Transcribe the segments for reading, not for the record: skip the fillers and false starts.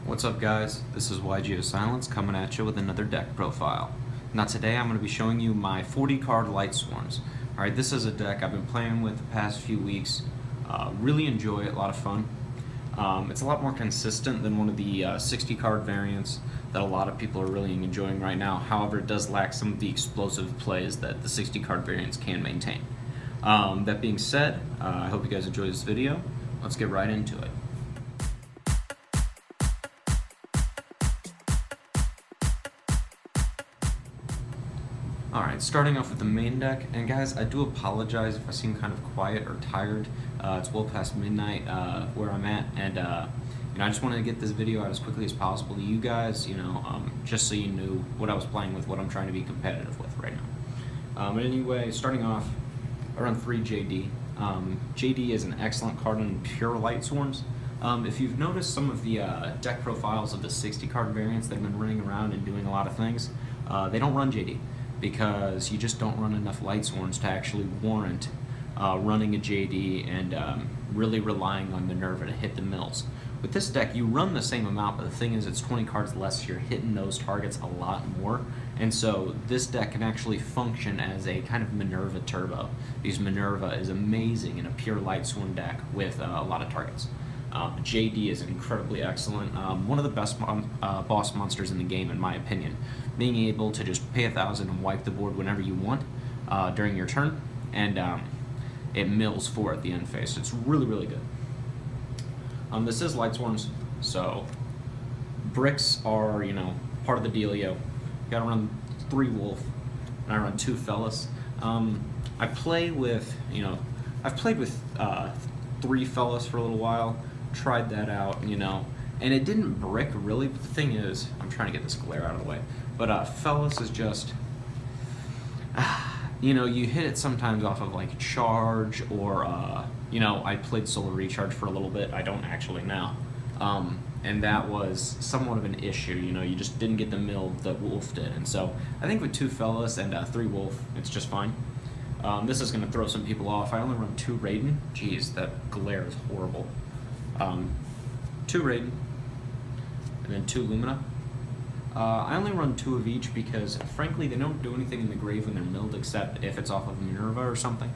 What's up, guys? This is YGO Silence coming at you with another deck profile. Now today I'm going to be showing you my 40 card Lightsworns. Alright, this is a deck I've been playing with the past few weeks. Really enjoy it, a lot of fun. It's a lot more consistent than one of the 60 card variants that a lot of people are really enjoying right now. However, it does lack some of the explosive plays that the 60 card variants can maintain. That being said, I hope you guys enjoy this video. Let's get right into it. Alright, starting off with the main deck, and guys, I do apologize if I seem kind of quiet or tired. It's well past midnight where I'm at, and I just wanted to get this video out as quickly as possible to you guys, just so you knew what I was playing with, what I'm trying to be competitive with right now. But anyway, starting off, I run 3 JD. JD is an excellent card in pure Lightsworns. If you've noticed some of the deck profiles of the 60 card variants that have been running around and doing a lot of things, they don't run JD. Because you just don't run enough Lightsworns to actually warrant running a JD and really relying on Minerva to hit the mills. With this deck, you run the same amount, but the thing is it's 20 cards less, you're hitting those targets a lot more, and so this deck can actually function as a kind of Minerva turbo, because Minerva is amazing in a pure Lightsworn deck with a lot of targets. JD is incredibly excellent, one of the best boss monsters in the game in my opinion, being able to just pay 1,000 and wipe the board whenever you want during your turn, and it mills 4 at the end phase. It's really, really good. This is Lightsworns, so bricks are, part of the dealio. You gotta run 3 wolf, and I run 2 fellas. I play with, I've played with 3 fellas for a little while, tried that out, and it didn't brick really, but the thing is, I'm trying to get this glare out of the way, but fellas is just, you hit it sometimes off of like charge or, I played solar recharge for a little bit, I don't actually now, and that was somewhat of an issue, you just didn't get the mill that wolf did, and so I think with 2 fellas and 3 wolf, it's just fine. This is going to throw some people off. I only run 2 Raiden. Jeez, that glare is horrible. 2 Raiden, and then 2 Lumina. I only run 2 of each because, frankly, they don't do anything in the grave when they're milled except if it's off of Minerva or something.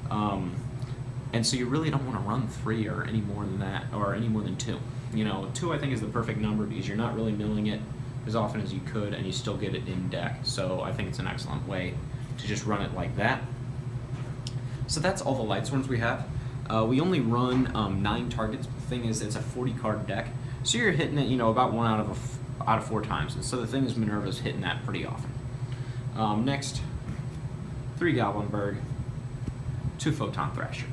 And so you really don't want to run 3 or any more than that, or any more than 2. 2 I think is the perfect number because you're not really milling it as often as you could and you still get it in deck. So I think it's an excellent way to just run it like that. So that's all the Lightsworns we have. We only run 9 targets. The thing is, it's a 40 card deck, so you're hitting it, about 1 out of 4 times. And so the thing is, Minerva's hitting that pretty often. Next, 3 Goblinberg, 2 Photon Thrasher.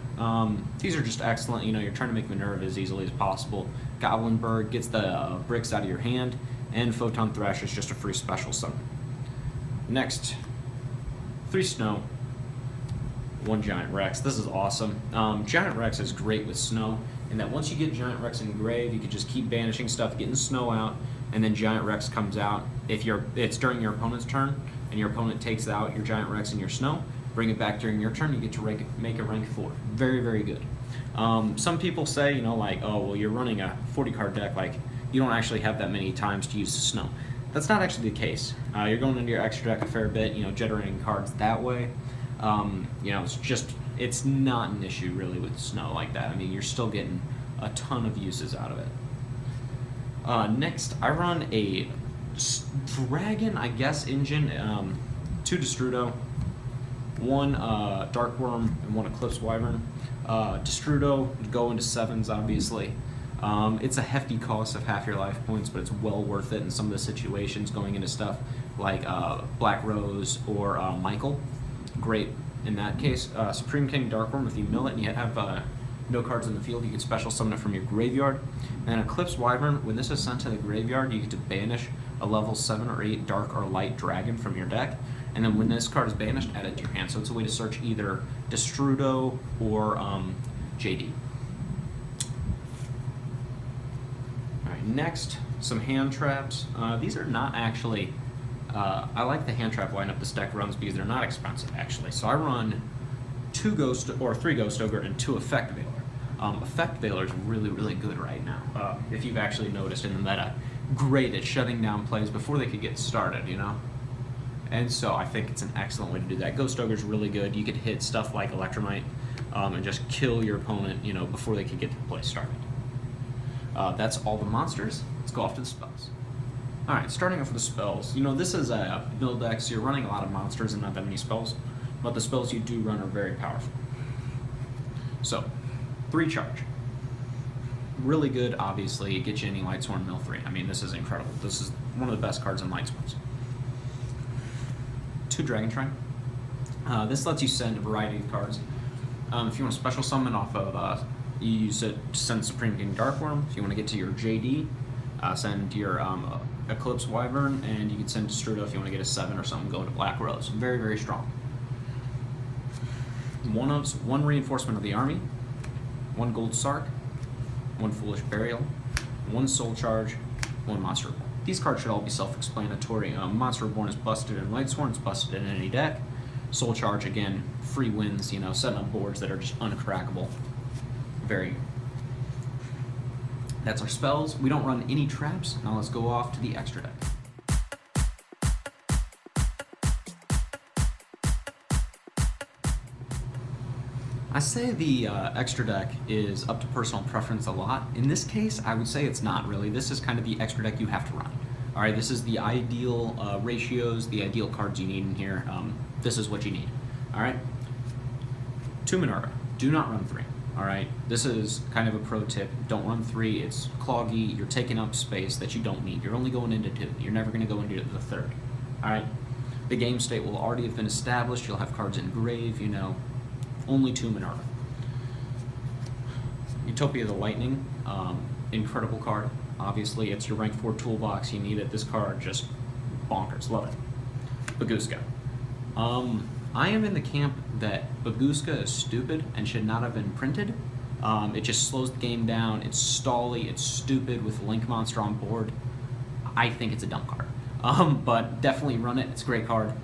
These are just excellent. You're trying to make Minerva as easily as possible. Goblinberg gets the bricks out of your hand, and Photon Thrasher is just a free special summon. Next, 3 Snow, 1 Giant Rex. This is awesome. Giant Rex is great with Snow, in that once you get Giant Rex in grave, you can just keep banishing stuff, getting Snow out, and then Giant Rex comes out. If it's during your opponent's turn, and your opponent takes out your Giant Rex and your Snow, bring it back during your turn, you get to make a rank 4. Very, very good. Some people say, oh, well, you're running a 40 card deck, like, you don't actually have that many times to use the Snow. That's not actually the case. You're going into your extra deck a fair bit, generating cards that way. It's not an issue really with Snow like that. I mean, you're still getting a ton of uses out of it. Next, I run a Dragon, I guess, engine, 2 Destrudo, 1 Dark Worm, and 1 Eclipse Wyvern. Destrudo would go into 7s, obviously. It's a hefty cost of half your life points, but it's well worth it in some of the situations going into stuff like Black Rose or Michael. Great in that case. Supreme King Darkworm, if you mill it and you have no cards in the field, you can special summon it from your graveyard. And Eclipse Wyvern, when this is sent to the graveyard, you get to banish a level 7 or 8 dark or light dragon from your deck. And then when this card is banished, add it to your hand. So it's a way to search either Destrudo or JD. Alright, next, some hand traps. These are not actually... I like the hand trap lineup this deck runs because they're not expensive actually. So I run 3 Ghost Ogre and 2 Effect Veiler. Effect Veiler is really, really good right now. If you've actually noticed in the meta, great at shutting down plays before they could get started, you know? And so I think it's an excellent way to do that. Ghost Ogre's really good. You could hit stuff like Electromite and just kill your opponent, you know, before they could get the play started. That's all the monsters. Let's go off to the spells. Alright, starting off with the spells. You know, this is a build deck, so you're running a lot of monsters and not that many spells, but the spells you do run are very powerful. So, 3 charge. Really good, obviously. It gets you any Lightsworn mill 3. I mean, this is incredible. This is one of the best cards in Lightsworns. 2 Dragon Shrine. This lets you send a variety of cards. If you want to special summon off of, you use it to send Supreme King Darkworm. If you want to get to your JD, send your Eclipse Wyvern, and you can send Destrudo if you want to get a 7 or something, go into Black Rose. Very, very strong. 1 Reinforcement of the Army, 1 Gold Sark, 1 Foolish Burial, 1 Soul Charge, 1 Monster Reborn. These cards should all be self-explanatory. Monster Reborn is busted in Lightsworn, it's busted in any deck. Soul Charge, again, free wins, you know, setting up boards that are just uncrackable. Very good. That's our spells. We don't run any traps. Now let's go off to the extra deck. I say the extra deck is up to personal preference a lot. In this case, I would say it's not really. This is kind of the extra deck you have to run. All right, this is the ideal ratios, the ideal cards you need in here. This is what you need. All right, 2 Minerva. Do not run 3. All right, this is kind of a pro tip. Don't run 3. It's cloggy. You're taking up space that you don't need. You're only going into 2. You're never going to go into the 3rd. All right, the game state will already have been established. You'll have cards in grave. You know, only 2 Minerva. Utopia the Lightning, incredible card. Obviously, it's your rank 4 toolbox. You need it. This card just bonkers. Love it. Baguska. I am in the camp that Baguska is stupid and should not have been printed. It just slows the game down. It's stally. It's stupid with Link Monster on board. I think it's a dumb card. But definitely run it. It's a great card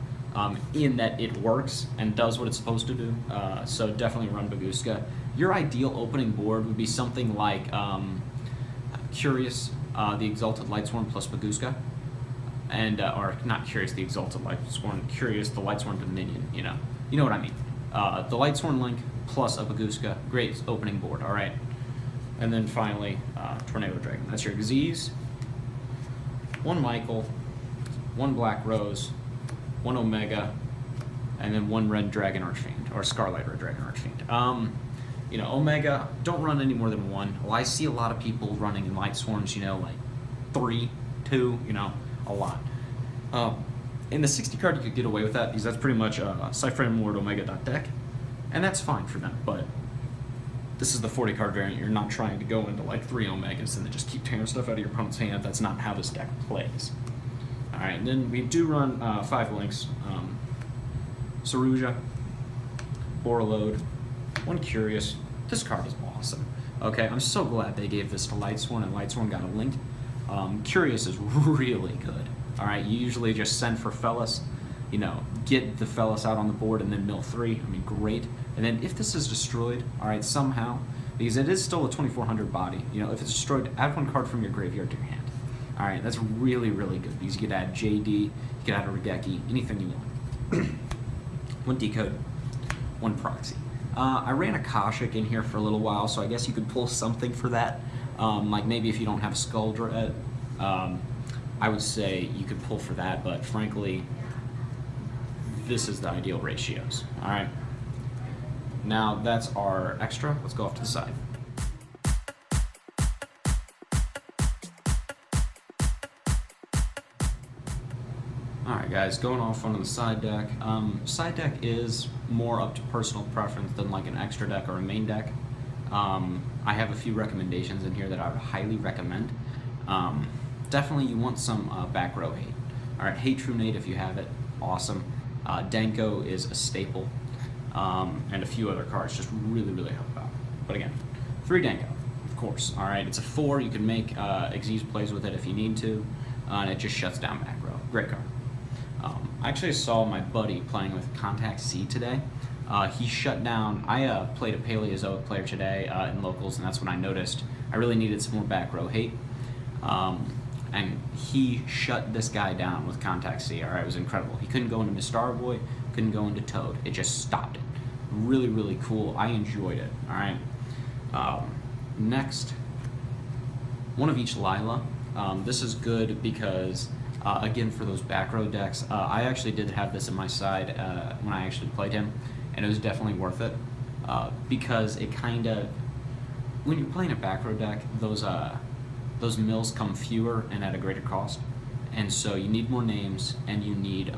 in that it works and does what it's supposed to do. So definitely run Baguska. Your ideal opening board would be something like Curious, the Exalted Lightsworn plus Baguska. And, or not Curious, the Exalted Lightsworn, Curious, the Lightsworn Dominion, you know what I mean. The Lightsworn Link plus a Baguska, great opening board, all right. And then finally, Tornado Dragon. That's your Xyz, 1 Michael, 1 Black Rose, 1 Omega, and then 1 Red Dragon Archfiend, or Scarlet Red Dragon Archfiend. You know, Omega, don't run any more than 1. Well, I see a lot of people running in Lightsworns, you know, like 3, 2, you know, a lot. In the 60 card, you could get away with that because that's pretty much Cypher Lord Omega.deck, and that's fine for them, but this is the 40 card variant. You're not trying to go into like 3 Omegas and then just keep tearing stuff out of your opponent's hand. That's not how this deck plays. Alright, and then we do run 5 links. Saruja, Borreload, 1 Curious. This card is awesome. Okay, I'm so glad they gave this to Lightsworn and Lightsworn got a link. Curious is really good. Alright, you usually just send for Fellas, you know, get the Fellas out on the board and then mill 3. I mean, great. And then if this is destroyed, alright, somehow, because it is still a 2400 body, you know, if it's destroyed, add 1 card from your graveyard to your hand. Alright, that's really, really good because you could add JD, you could add a Regeki, anything you want. 1 Decode, 1 Proxy. I ran a Kashik in here for a little while, so I guess you could pull something for that. Like maybe if you don't have a Skull Dread, I would say you could pull for that, but frankly, this is the ideal ratios. Alright. Now that's our extra. Let's go off to the side. Alright guys, going off onto the side deck. Side deck is more up to personal preference than like an extra deck or a main deck. I have a few recommendations in here that I would highly recommend. Definitely you want some back row hate. Alright, Hate True Nate if you have it, awesome. Denko is a staple. And a few other cards just really, really help out. But again, 3 Denko, of course. Alright, it's a 4, you can make Xyz plays with it if you need to, and it just shuts down back row. Great card. I actually saw my buddy playing with Contact C today. He shut down. I played a Paleozoic player today in locals, and that's when I noticed I really needed some more back row hate. And he shut this guy down with Contact C. Alright, it was incredible. He couldn't go into Mr. Boy, couldn't go into Toad. It just stopped it. Really, really cool. I enjoyed it. Alright. Next, one of each Lila. This is good because, again, for those back row decks, I actually did have this in my side when I actually played him, and it was definitely worth it because it kind of, when you're playing a back row deck, those mills come fewer and at a greater cost, and so you need more names and you need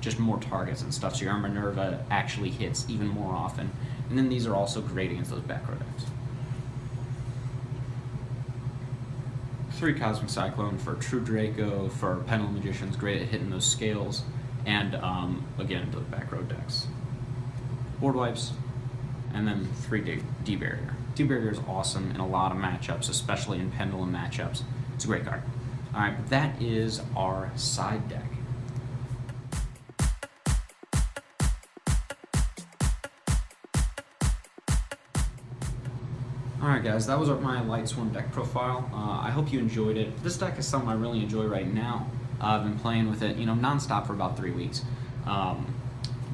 just more targets and stuff, so your Minerva actually hits even more often, and then these are also great against those back row decks. 3 Cosmic Cyclone for True Draco, for Pendulum Magicians, great at hitting those scales, and again, those back row decks. Board wipes, and then 3 D-Barrier. D-Barrier is awesome in a lot of matchups, especially in Pendulum matchups. It's a great card. Alright, but that is our side deck. Alright guys, that was my Lightsworn deck profile. I hope you enjoyed it. This deck is something I really enjoy right now. I've been playing with it, non-stop for about 3 weeks.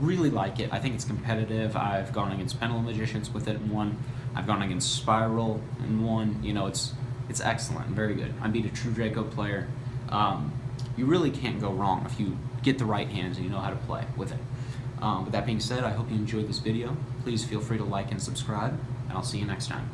Really like it. I think it's competitive. I've gone against Pendulum Magicians with it and won. I've gone against Spiral and won. It's excellent, very good. I beat a True Draco player. You really can't go wrong if you get the right hands and you know how to play with it. With that being said, I hope you enjoyed this video. Please feel free to like and subscribe, and I'll see you next time.